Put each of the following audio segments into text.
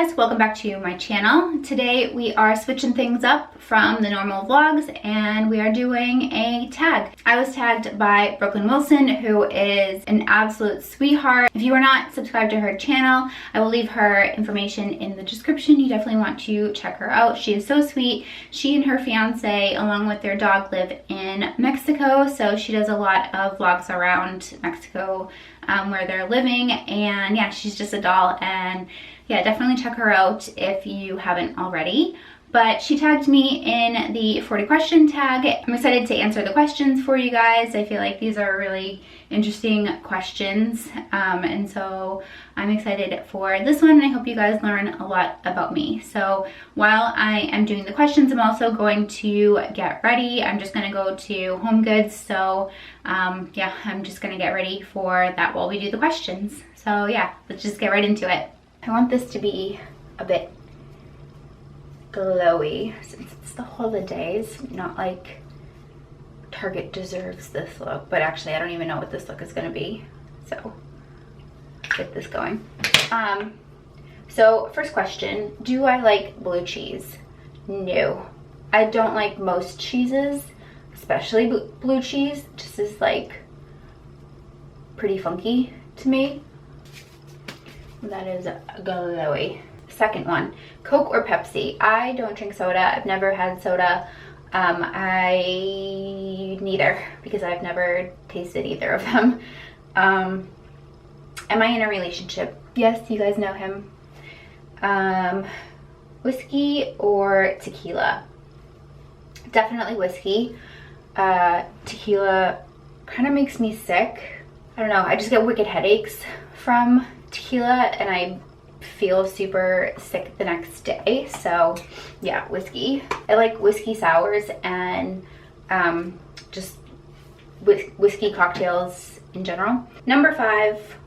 guys, welcome back to my channel. Today we are switching things up from the normal vlogs and we are doing a tag. I was tagged by Brooklyn Wilson, who is an absolute sweetheart. If you are not subscribed to her channel, I will leave her information in the description. You definitely want to check her out. She is so sweet. She and her fiance, along with their dog, live in Mexico, so she does a lot of vlogs around Mexico where they're living, and yeah, she's just a doll. And yeah, definitely check her out if you haven't already. But she tagged me in the 40 question tag. I'm excited to answer the questions for you guys. I feel like these are really interesting questions, and so I'm excited for this one, and I hope you guys learn a lot about me. So while I am doing the questions, I'm also going to get ready. I'm just going to go to Home Goods, so yeah, I'm just going to get ready for that while we do the questions. So yeah, let's just get right into it. I want this to be a bit glowy since it's the holidays, not like Target deserves this look, but actually I don't even know what this look is going to be, so let's get this going. So first question, do I like blue cheese? No, I don't like most cheeses, especially blue cheese. Just is like pretty funky to me. That is glowy. Second one, Coke or Pepsi? I don't drink soda. I've never had soda. Neither, because I've never tasted either of them. Am I in a relationship? Yes, you guys know him. Whiskey or tequila? Definitely whiskey. Tequila kind of makes me sick. I don't know, I just get wicked headaches from tequila and I feel super sick the next day. So yeah, whiskey. I like whiskey sours and just whiskey cocktails in general. Number 5,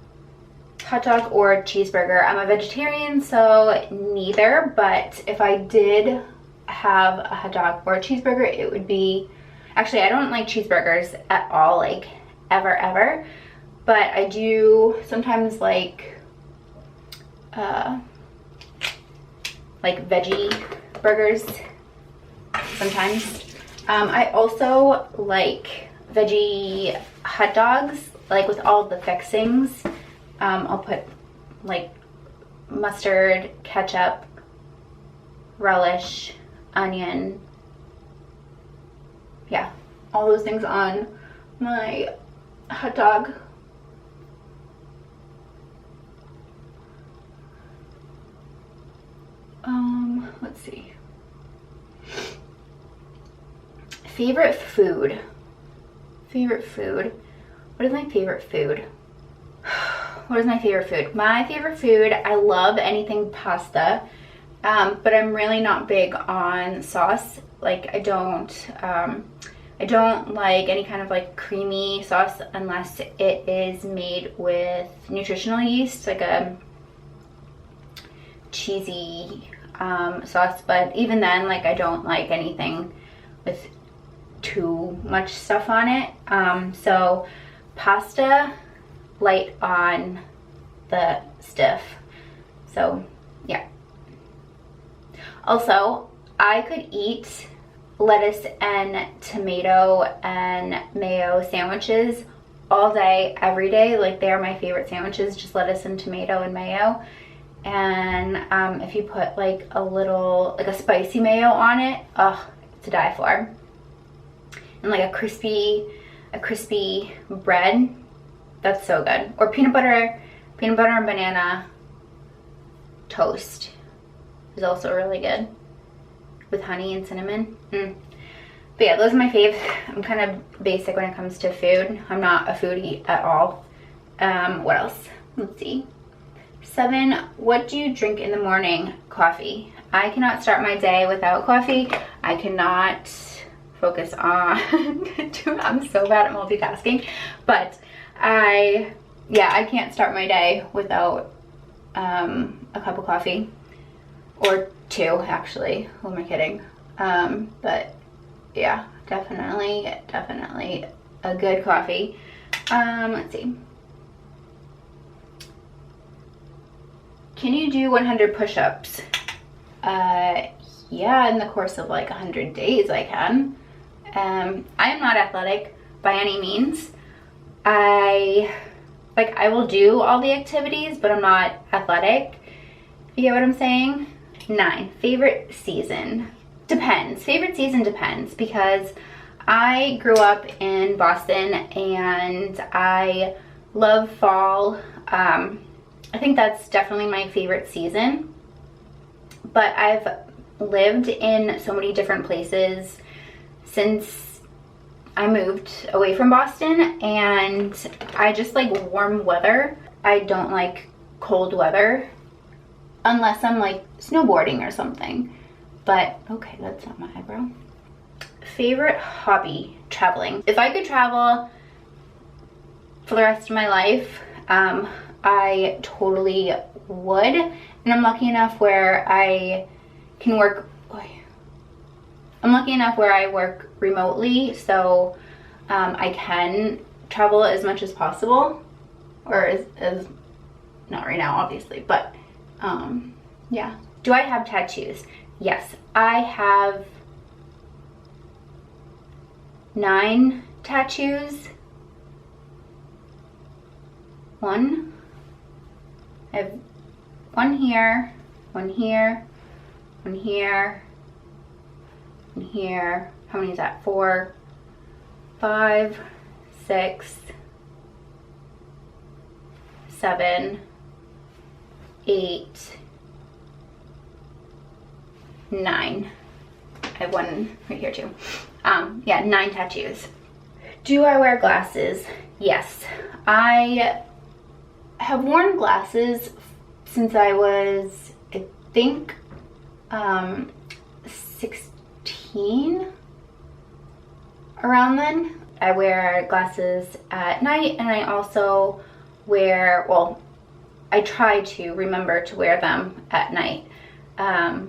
hot dog or cheeseburger? I'm a vegetarian, so neither, but if I did have a hot dog or a cheeseburger, it would be, actually I don't like cheeseburgers at all, like ever, but I do sometimes like veggie burgers sometimes. I also like veggie hot dogs, like with all the fixings. I'll put like mustard, ketchup, relish, onion, yeah, all those things on my hot dog. Let's see. Favorite food. Favorite food. What is my favorite food? What is my favorite food? My favorite food, I love anything pasta, but I'm really not big on sauce. Like I don't like any kind of like creamy sauce unless it is made with nutritional yeast, like a cheesy sauce. But even then, like I don't like anything with too much stuff on it. So pasta, light on the stiff. So yeah. Also, I could eat lettuce and tomato and mayo sandwiches all day, every day. Like they are my favorite sandwiches, just lettuce and tomato and mayo. And if you put like a little, like a spicy mayo on it, oh, to die for. And like a crispy bread, that's so good. Or peanut butter and banana toast is also really good with honey and cinnamon. But yeah, those are my fave. I'm kind of basic when it comes to food. I'm not a foodie at all. What else? Let's see. 7, what do you drink in the morning? Coffee. I cannot start my day without coffee. I cannot focus on I'm so bad at multitasking, but I can't start my day without a cup of coffee, or 2 actually. Who am I kidding? But yeah, definitely a good coffee. Let's see. Can you do 100 push-ups? Yeah, in the course of like 100 days I can. I am not athletic by any means. I will do all the activities, but I'm not athletic. You get what I'm saying? 9, favorite season. Depends. Favorite season depends, because I grew up in Boston and I love fall. I think that's definitely my favorite season. But I've lived in so many different places since I moved away from Boston, and I just like warm weather. I don't like cold weather unless I'm like snowboarding or something. But okay, that's not my eyebrow. Favorite hobby? Traveling. If I could travel for the rest of my life, I totally would. And I'm lucky enough where I can work. I'm lucky enough where I work remotely, so I can travel as much as possible, or as not right now obviously, but yeah. Do I have tattoos? Yes, I have 9 tattoos. I have one here, one here, one here, one here. How many is that? 4, 5, 6, 7, 8, 9. I have one right here too. Yeah, 9 tattoos. Do I wear glasses? Yes. I have worn glasses since I was, I think, 16, around then. I wear glasses at night, and I also wear, well, I try to remember to wear them at night. I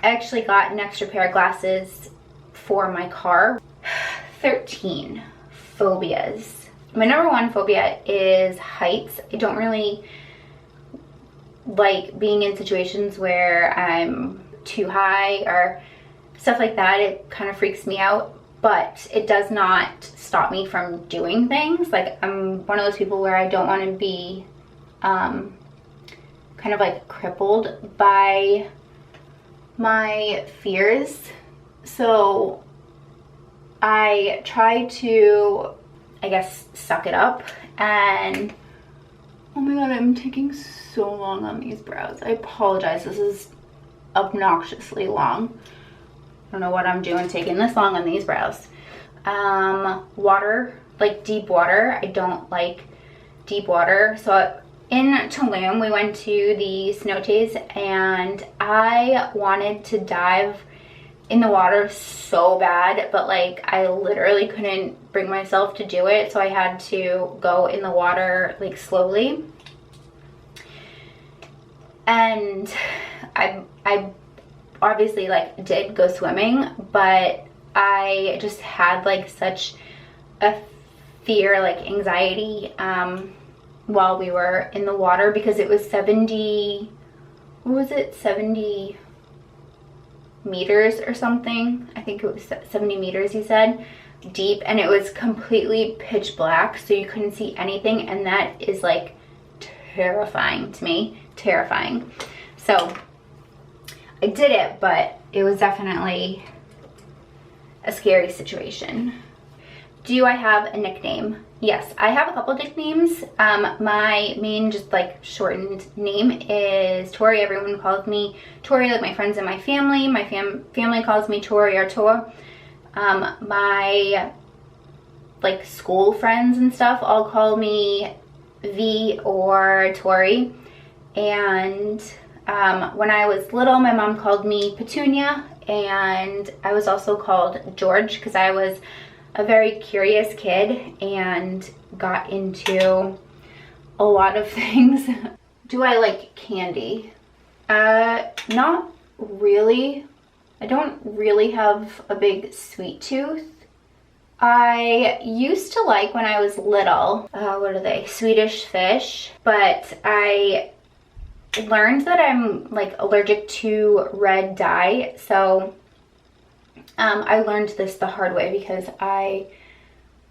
actually got an extra pair of glasses for my car. 13, phobias. My number 1 phobia is heights. I don't really like being in situations where I'm too high or stuff like that. It kind of freaks me out, but it does not stop me from doing things. Like, I'm one of those people where I don't want to be kind of like crippled by my fears. So I try to, I guess, suck it up. And oh my god, I'm taking so long on these brows. I apologize, this is obnoxiously long. I don't know what I'm doing taking this long on these brows. Water, like deep water. I don't like deep water. So in Tulum, we went to the cenotes, and I wanted to dive in the water so bad, but like I literally couldn't bring myself to do it, so I had to go in the water like slowly. And I obviously like did go swimming, but I just had like such a fear, like anxiety, while we were in the water, because it was 70, what was it, 70 meters or something. I think it was 70 meters, he said, deep, and it was completely pitch black, so you couldn't see anything, and that is like terrifying to me. Terrifying. So I did it, but it was definitely a scary situation. Do I have a nickname? Yes, I have a couple nicknames. My main, just like shortened name is Tori. Everyone calls me Tori, like my friends and my family. My family calls me Tori or Tor. My like school friends and stuff all call me V or Tori. And when I was little, my mom called me Petunia, and I was also called George because I was a very curious kid and got into a lot of things. Do I like candy? Not really. I don't really have a big sweet tooth. I used to like, when I was little, what are they? Swedish Fish, but I learned that I'm like allergic to red dye. So I learned this the hard way because I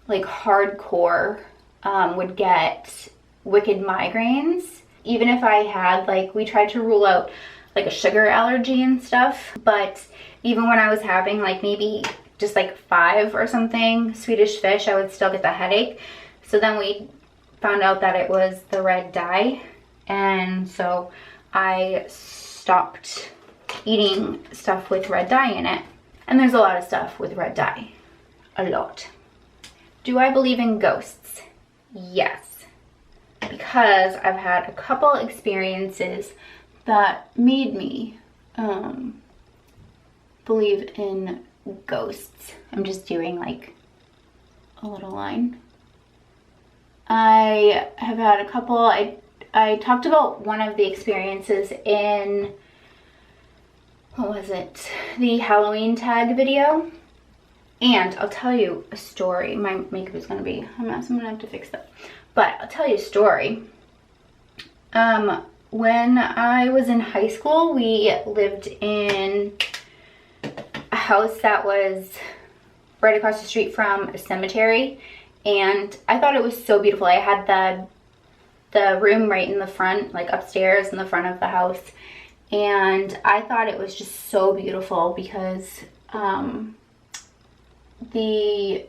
like hardcore would get wicked migraines. Even if I had, like, we tried to rule out like a sugar allergy and stuff, but even when I was having like maybe just like 5 or something Swedish fish, I would still get the headache. So then we found out that it was the red dye, and so I stopped eating stuff with red dye in it. And there's a lot of stuff with red dye. A lot. Do I believe in ghosts? Yes. Because I've had a couple experiences that made me believe in ghosts. I'm just doing like a little line. I have had a couple. I talked about one of the experiences in, what was it? The Halloween tag video. And I'll tell you a story. My makeup is going to be a mess. I'm going to have to fix that. But I'll tell you a story. When I was in high school, we lived in a house that was right across the street from a cemetery. And I thought it was so beautiful. I had the room right in the front, like upstairs in the front of the house. And I thought it was just so beautiful because the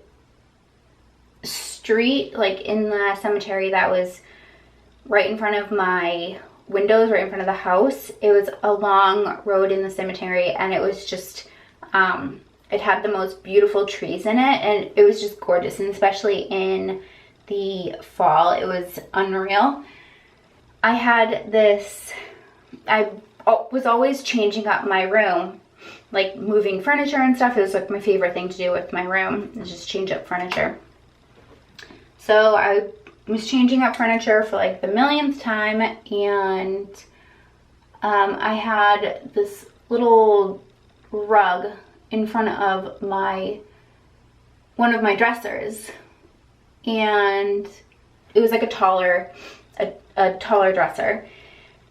street, like in the cemetery that was right in front of my windows, right in front of the house, it was a long road in the cemetery, and it was just, it had the most beautiful trees in it, and it was just gorgeous, and especially in the fall, it was unreal. I had this, I was always changing up my room, like moving furniture and stuff. It was like my favorite thing to do with my room, is just change up furniture. So I was changing up furniture for like the millionth time, and I had this little rug in front of one of my dressers, and it was like a taller dresser,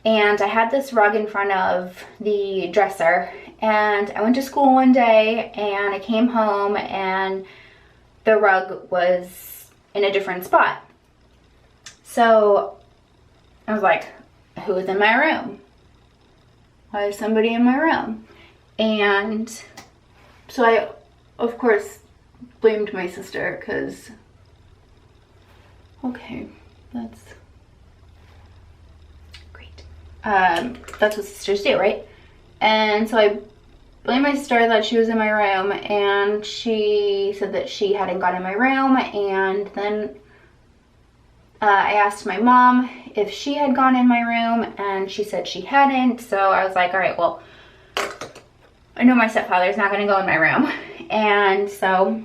and I had this rug in front of the dresser, and I went to school one day, and I came home, and the rug was in a different spot. So I was like, who's in my room? Why is somebody in my room? And so I, of course, blamed my sister, because, okay, that's great. That's what sisters do, right? And so I blamed my sister that she was in my room, and she said that she hadn't gone in my room, and then I asked my mom if she had gone in my room, and she said she hadn't. So I was like, all right, well, I know my stepfather's not going to go in my room. And so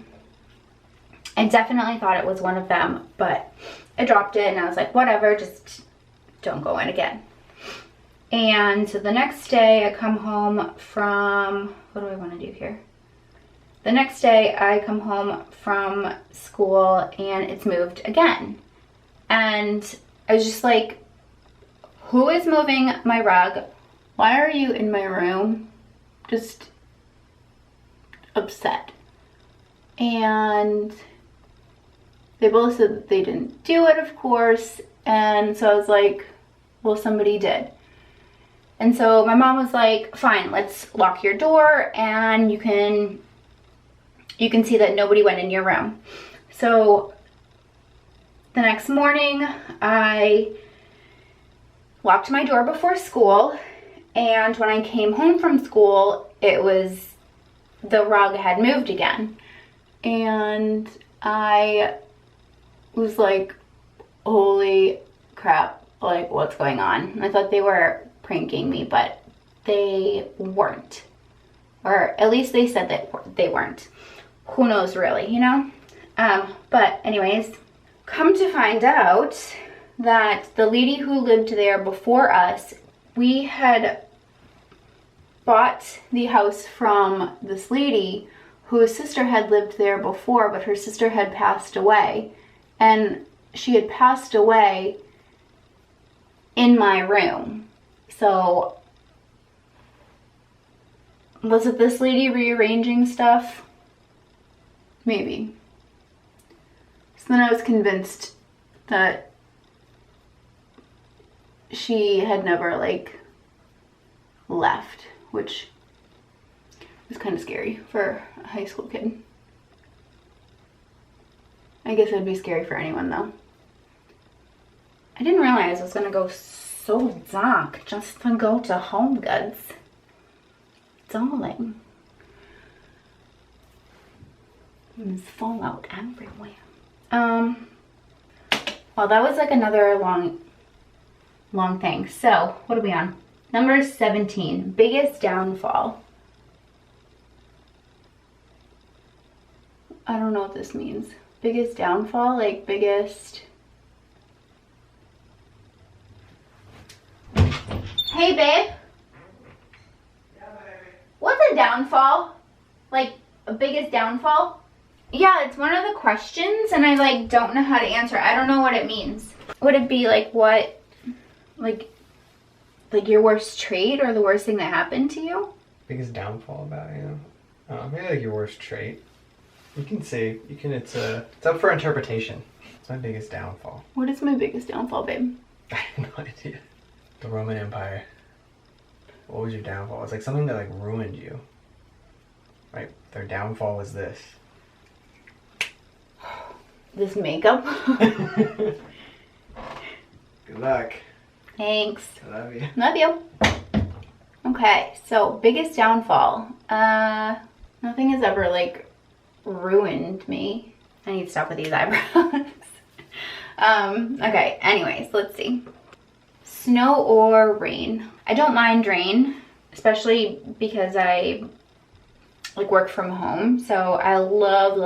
I definitely thought it was one of them, but I dropped it, and I was like, whatever, just don't go in again. And so the next day I come home from, what do I want to do here? The next day I come home from school, and it's moved again. And I was just like, who is moving my rug? Why are you in my room? Just upset. And they both said that they didn't do it, of course. And so I was like, well, somebody did. And so my mom was like, fine, let's lock your door, and you can see that nobody went in your room. So the next morning, I locked my door before school, and when I came home from school, the rug had moved again. And I was like, holy crap, like, what's going on? And I thought they were pranking me, but they weren't. Or at least they said that they weren't. Who knows, really, you know? But anyways, come to find out that the lady who lived there before us, we had bought the house from this lady whose sister had lived there before, but her sister had passed away. And she had passed away in my room. So was it this lady rearranging stuff? Maybe. So then I was convinced that she had never like left, which was kind of scary for a high school kid. I guess it'd be scary for anyone though. I didn't realize I was gonna go so dark just to go to Home Goods. Darling. There's fallout everywhere. Well, that was like another long thing. So, what are we on? Number 17, biggest downfall. I don't know what this means. Biggest downfall, like biggest... Hey, babe. Yeah, baby. What's a downfall? Like, a biggest downfall? Yeah, it's one of the questions, and I, like, don't know how to answer. I don't know what it means. Would it be, like, what, like your worst trait or the worst thing that happened to you? Biggest downfall about you? Maybe like your worst trait. You can say, it's up for interpretation. It's my biggest downfall. What is my biggest downfall, babe? I have no idea. The Roman Empire. What was your downfall? It's like something that like ruined you. Right? Their downfall was this. This makeup? Good luck. Thanks. I love you. Love you. Okay, so biggest downfall. Nothing has ever like ruined me. I need to stop with these eyebrows. Okay, anyways, let's see. Snow or rain? I don't mind rain, especially because I like work from home. So I love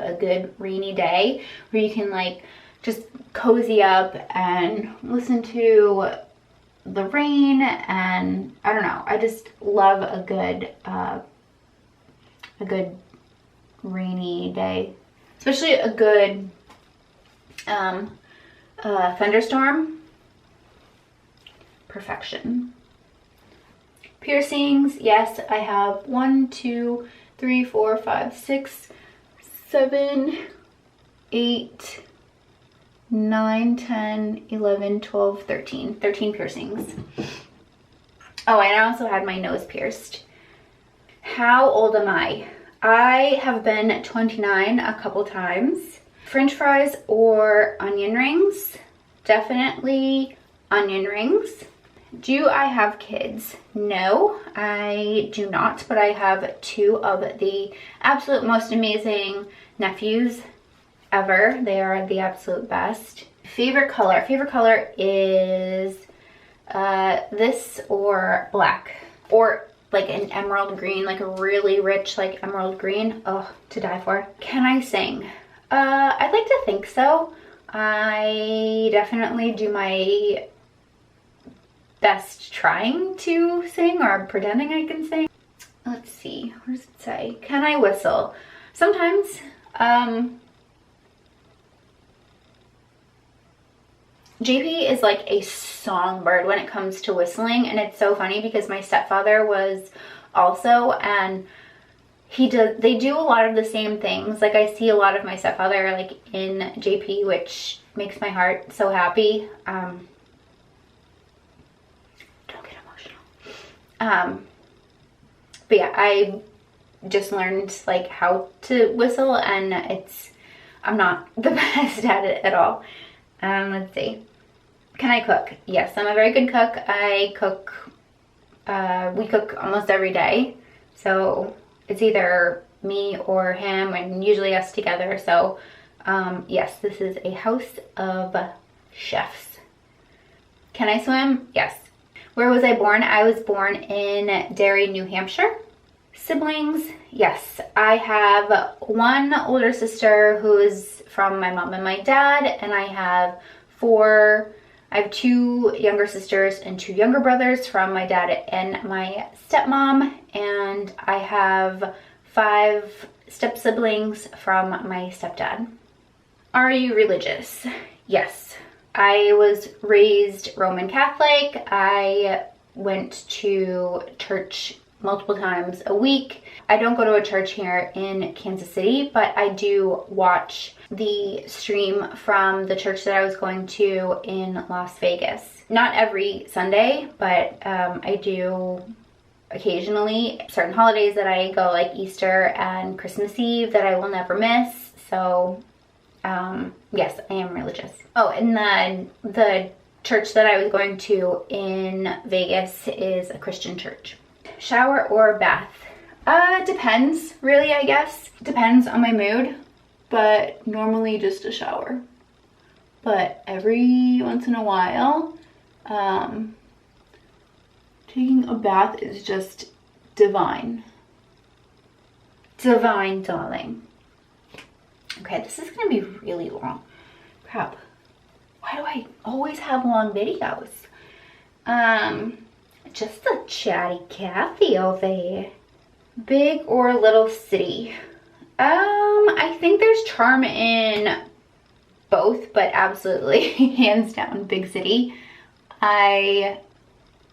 a good rainy day where you can like just cozy up and listen to the rain, and I don't know, I just love a good rainy day, especially a good thunderstorm. Perfection. Piercings, yes, I have 1, 2, 3, 4, 5, 6, 7, 8, 9, 10, 11, 12, 13. 13 piercings. Oh, and I also had my nose pierced. How old am I? I have been 29 a couple times. French fries or onion rings? Definitely onion rings. Do I have kids? No, I do not, but I have 2 of the absolute most amazing nephews ever. They are the absolute best. Favorite color? Favorite color is this or black, or like an emerald green, like a really rich like emerald green. Oh, to die for. Can I sing? I'd like to think so. I definitely do my best trying to sing or pretending I can sing. Let's see, what does it say? Can I whistle? Sometimes. JP is like a songbird when it comes to whistling, and it's so funny because my stepfather was also, and they do a lot of the same things. Like I see a lot of my stepfather like in JP, which makes my heart so happy. Don't get emotional. But yeah, I just learned like how to whistle, and I'm not the best at it at all. Let's see. Can I cook? Yes, I'm a very good cook. I cook, we cook almost every day. So it's either me or him, and usually us together. So yes, this is a house of chefs. Can I swim? Yes. Where was I born? I was born in Derry, New Hampshire. Siblings? Yes. I have 1 older sister who is from my mom and my dad, and I have 2 younger sisters and 2 younger brothers from my dad and my stepmom, and I have 5 step siblings from my stepdad. Are you religious? Yes. I was raised Roman Catholic. I went to church multiple times a week. I don't go to a church here in Kansas City, but I do watch the stream from the church that I was going to in Las Vegas. Not every Sunday, but I do occasionally. Certain holidays that I go, like Easter and Christmas Eve, that I will never miss. So yes, I am religious. Oh, and then the church that I was going to in Vegas is a Christian church. Shower or bath? Depends, really, I guess. Depends on my mood, but normally just a shower. But every once in a while, taking a bath is just divine. Divine, darling. Okay, this is gonna be really long. Crap. Why do I always have long videos? Just a chatty Cathy over here. Big or little city? I think there's charm in both, but absolutely, hands down, big city. I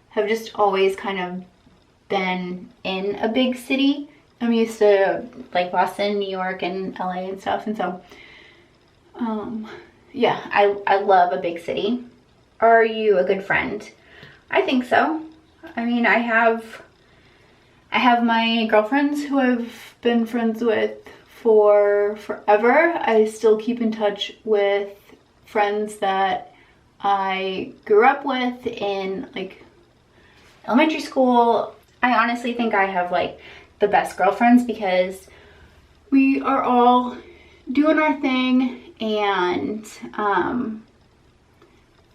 have just always kind of been in a big city. I'm used to like Boston, New York, and LA and stuff, and so yeah, I love a big city. Are you a good friend? I think so. I mean, I have my girlfriends who I've been friends with for forever. I still keep in touch with friends that I grew up with in like elementary school. I honestly think I have like the best girlfriends because we are all doing our thing, and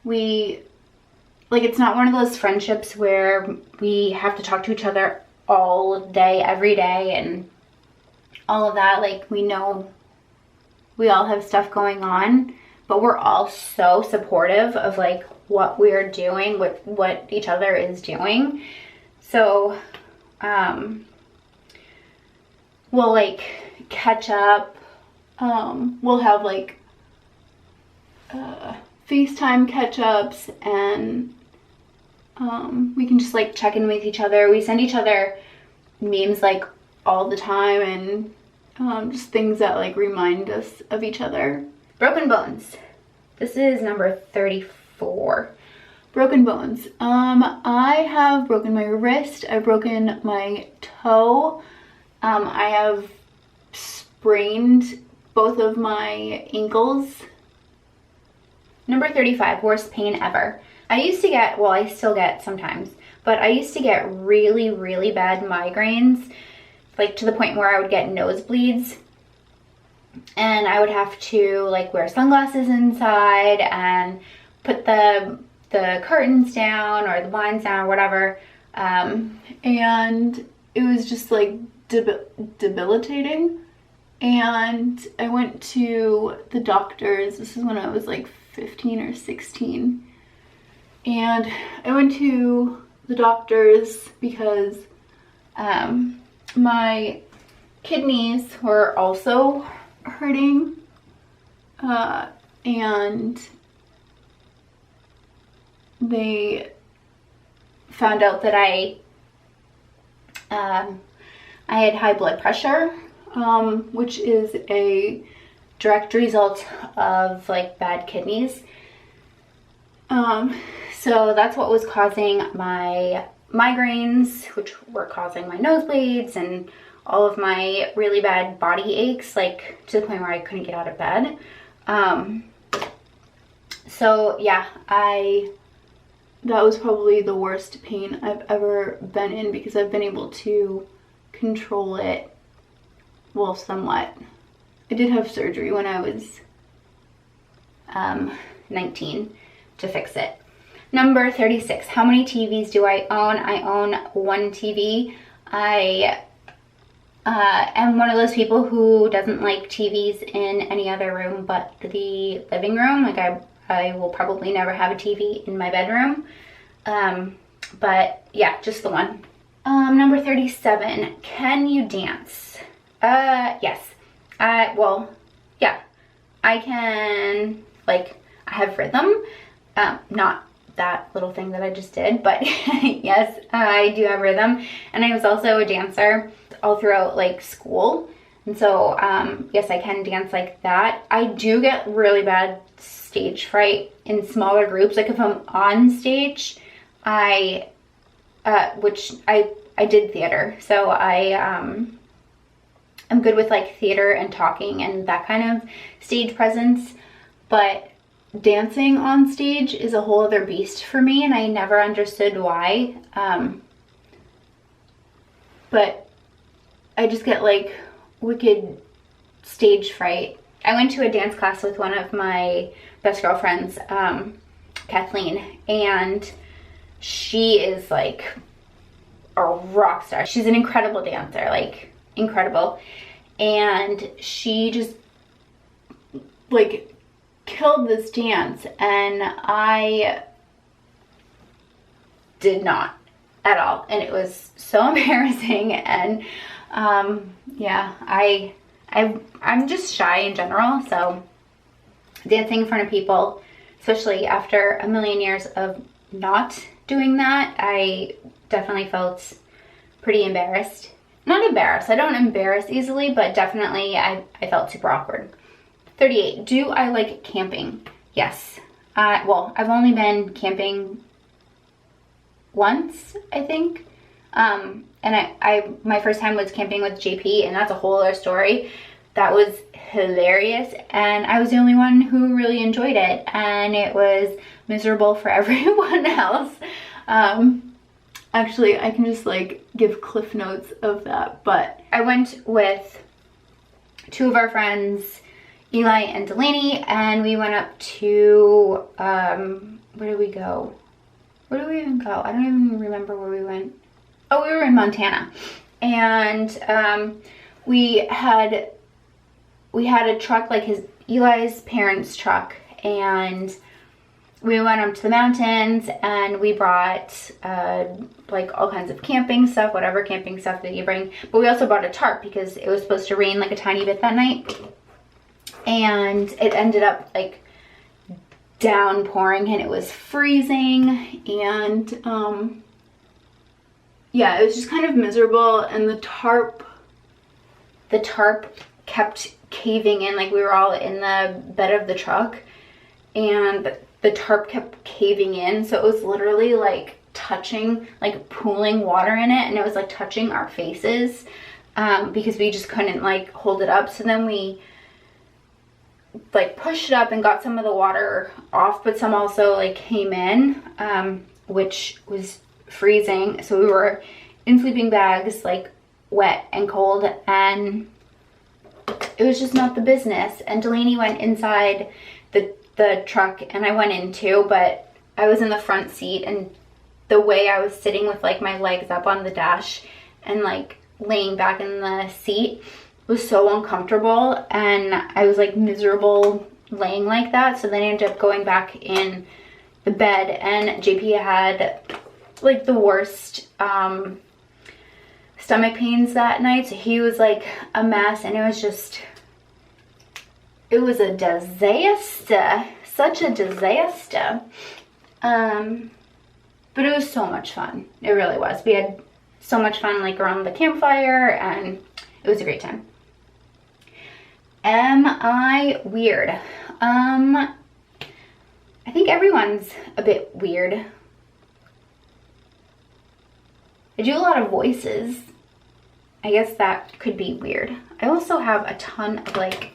we like, it's not one of those friendships where we have to talk to each other all day, every day, and all of that. Like, we know we all have stuff going on, but we're all so supportive of like what we're doing, what each other is doing. So we'll like catch up. We'll have like FaceTime catch-ups, and we can just like check in with each other. We send each other memes like all the time, and just things that like remind us of each other. Broken bones. This is number 34. Broken bones. I have broken my wrist. I've broken my toe. I have sprained both of my ankles. Number 35, worst pain ever. I used to get, well, I still get sometimes, but I used to get really, really bad migraines, like to the point where I would get nosebleeds, and I would have to like wear sunglasses inside and put the curtains down or the blinds down or whatever, and it was just like debilitating. And I went to the doctors. This is when I was like 15 or 16, and I went to the doctors because my kidneys were also hurting, and they found out that I had high blood pressure, which is a direct result of like bad kidneys. So that's what was causing my migraines, which were causing my nosebleeds and all of my really bad body aches, like to the point where I couldn't get out of bed. So yeah, that was probably the worst pain I've ever been in, because I've been able to control it, well, somewhat. I did have surgery when I was 19 to fix it. Number 36, how many TVs do I own? I own one TV. I am one of those people who doesn't like TVs in any other room but the living room. Like I will probably never have a TV in my bedroom. But yeah, just the one. Number 37, can you dance? Yes. Well, yeah, I can, like, I have rhythm, not that little thing that I just did, but yes, I do have rhythm. And I was also a dancer all throughout like school. And so, yes, I can dance like that. I do get really bad stage fright in smaller groups. Like if I'm on stage, which I did theater. So I'm good with like theater and talking and that kind of stage presence. But dancing on stage is a whole other beast for me, and I never understood why. But I just get like wicked stage fright. I went to a dance class with one of my best girlfriends, Kathleen, and she is like a rock star. She's an incredible dancer, like incredible. And she just like killed this dance, and I did not at all. And it was so embarrassing. And yeah, I'm just shy in general, so dancing in front of people, especially after a million years of not doing that, I definitely felt pretty embarrassed. Not embarrassed, I don't embarrass easily, but definitely I felt super awkward. 38, do I like camping? Yes. Well, I've only been camping once, I think. And my first time was camping with JP, and that's a whole other story. That was hilarious, and I was the only one who really enjoyed it, and it was miserable for everyone else. Actually, I can just like give cliff notes of that, but I went with two of our friends, Eli and Delaney, and we went up to, where did we go? Where did we even go? I don't even remember where we went. Oh, we were in Montana, and we had a truck, like Eli's parents' truck, and we went up to the mountains, and we brought like all kinds of camping stuff, whatever camping stuff that you bring. But we also brought a tarp because it was supposed to rain like a tiny bit that night, and it ended up like downpouring, and it was freezing, and yeah, it was just kind of miserable. And the tarp kept caving in. Like we were all in the bed of the truck, and the tarp kept caving in, so it was literally like touching, like pooling water in it, and it was like touching our faces, because we just couldn't like hold it up. So then we like pushed it up and got some of the water off, but some also like came in, which was freezing. So we were in sleeping bags, like wet and cold, and it was just not the business. And Delaney went inside the truck, and I went in too, but I was in the front seat, and the way I was sitting with like my legs up on the dash and like laying back in the seat was so uncomfortable, and I was like miserable laying like that. So then I ended up going back in the bed, and JP had like the worst stomach pains that night, so he was like a mess, and it was a disaster, such a disaster. But it was so much fun. It really was. We had so much fun like around the campfire, and it was a great time. Am I weird? I think everyone's a bit weird. I do a lot of voices. I guess that could be weird. I also have a ton of like,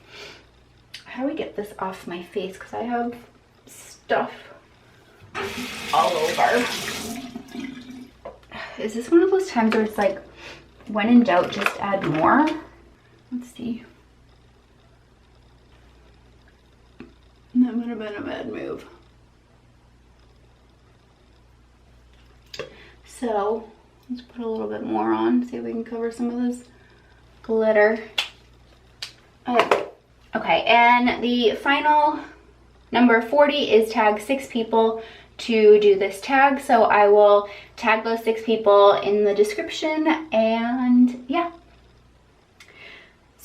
how do we get this off my face? Because I have stuff all over. Is this one of those times where it's like, when in doubt, just add more? Let's see. That might have been a bad move. So let's put a little bit more on, see if we can cover some of this glitter. Okay, and the final number 40 is tag 6 people to do this tag. So I will tag those 6 people in the description, and yeah.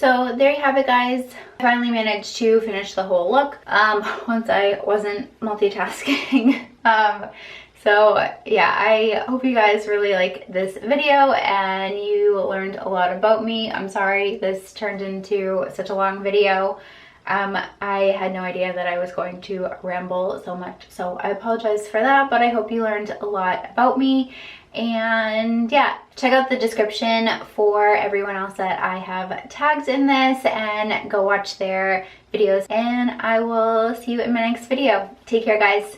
So there you have it, guys. I finally managed to finish the whole look once I wasn't multitasking. So yeah, I hope you guys really like this video and you learned a lot about me. I'm sorry this turned into such a long video. I had no idea that I was going to ramble so much, so I apologize for that, but I hope you learned a lot about me. And yeah, check out the description for everyone else that I have tagged in this and go watch their videos, and I will see you in my next video. Take care, guys.